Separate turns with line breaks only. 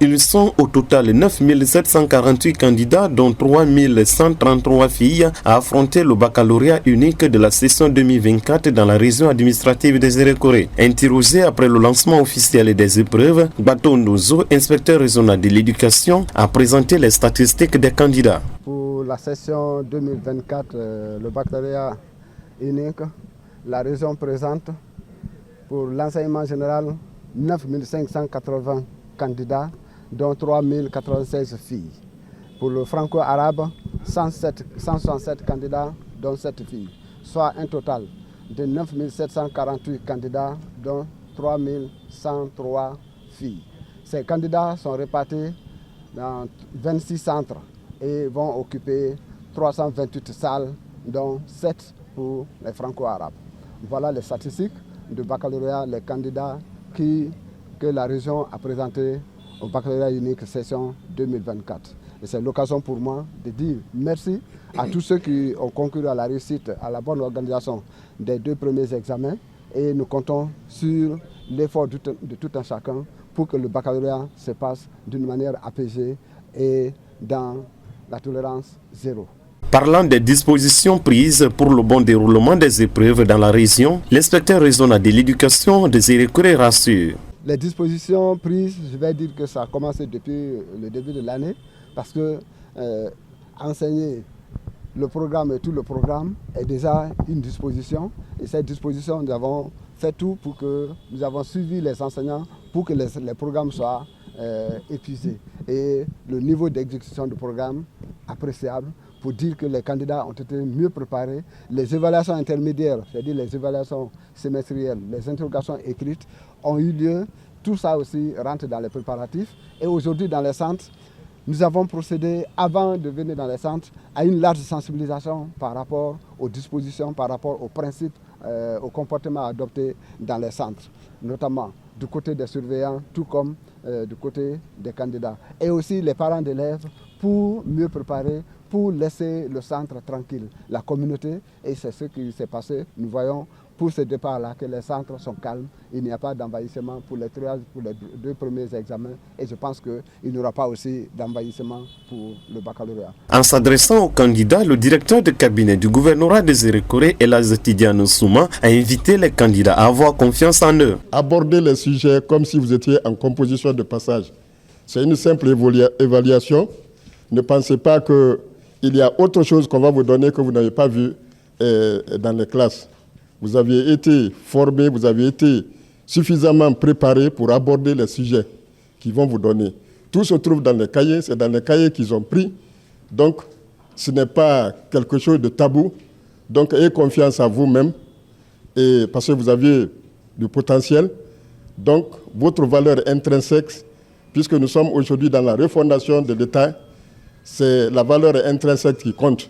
Ils sont au total 9 748 candidats, dont 3 133 filles, à affronter le baccalauréat unique de la session 2024 dans la région administrative des Zérékoré. Interrogé après le lancement officiel des épreuves, Bato Ndozo, inspecteur régional de l'éducation, a présenté les statistiques des candidats.
Pour la session 2024, le baccalauréat unique, la région présente pour l'enseignement général 9 580 candidats, dont 3 096 filles. Pour le franco-arabe, 167 candidats, dont 7 filles, soit un total de 9 748 candidats, dont 3 103 filles. Ces candidats sont répartis dans 26 centres et vont occuper 328 salles, dont 7 pour les franco-arabes. Voilà les statistiques du baccalauréat, les candidats que la région a présentés au baccalauréat unique session 2024. Et c'est l'occasion pour moi de dire merci à tous ceux qui ont concouru à la réussite, à la bonne organisation des 2 premiers examens. Et nous comptons sur l'effort de tout un chacun pour que le baccalauréat se passe d'une manière apaisée et dans la tolérance zéro.
Parlant des dispositions prises pour le bon déroulement des épreuves dans la région, l'inspecteur régional de l'éducation de Zérékoré rassure.
Les dispositions prises, je vais dire que ça a commencé depuis le début de l'année, parce que enseigner le programme et tout le programme est déjà une disposition. Et cette disposition, nous avons fait tout pour que nous avons suivi les enseignants pour que les programmes soient épuisés. Et le niveau d'exécution du programme appréciable pour dire que les candidats ont été mieux préparés. Les évaluations intermédiaires, c'est-à-dire les évaluations semestrielles, les interrogations écrites ont eu lieu. Tout ça aussi rentre dans les préparatifs. Et aujourd'hui, dans les centres, nous avons procédé, avant de venir dans les centres, à une large sensibilisation par rapport aux dispositions, par rapport aux principes, aux comportements adoptés dans les centres, notamment du côté des surveillants, tout comme du côté des candidats. Et aussi les parents d'élèves pour mieux préparer, pour laisser le centre tranquille, la communauté. Et c'est ce qui s'est passé. Nous voyons pour ce départ-là que les centres sont calmes. Il n'y a pas d'envahissement pour les 2 premiers examens. Et je pense qu'il n'y aura pas aussi d'envahissement pour le baccalauréat.
En s'adressant aux candidats, le directeur de cabinet du gouvernorat de Zérékoré, Elaz Tidiane Souma, a invité les candidats à avoir confiance en eux.
Abordez les sujets comme si vous étiez en composition de passage. C'est une simple évaluation. Ne pensez pas qu'il y a autre chose qu'on va vous donner que vous n'avez pas vu dans les classes. Vous aviez été formé, vous avez été suffisamment préparé pour aborder les sujets qu'ils vont vous donner. Tout se trouve dans les cahiers, c'est dans les cahiers qu'ils ont pris. Donc, ce n'est pas quelque chose de tabou. Donc, ayez confiance en vous-même, et parce que vous aviez du potentiel. Donc, votre valeur intrinsèque, puisque nous sommes aujourd'hui dans la refondation de l'État, c'est la valeur intrinsèque qui compte.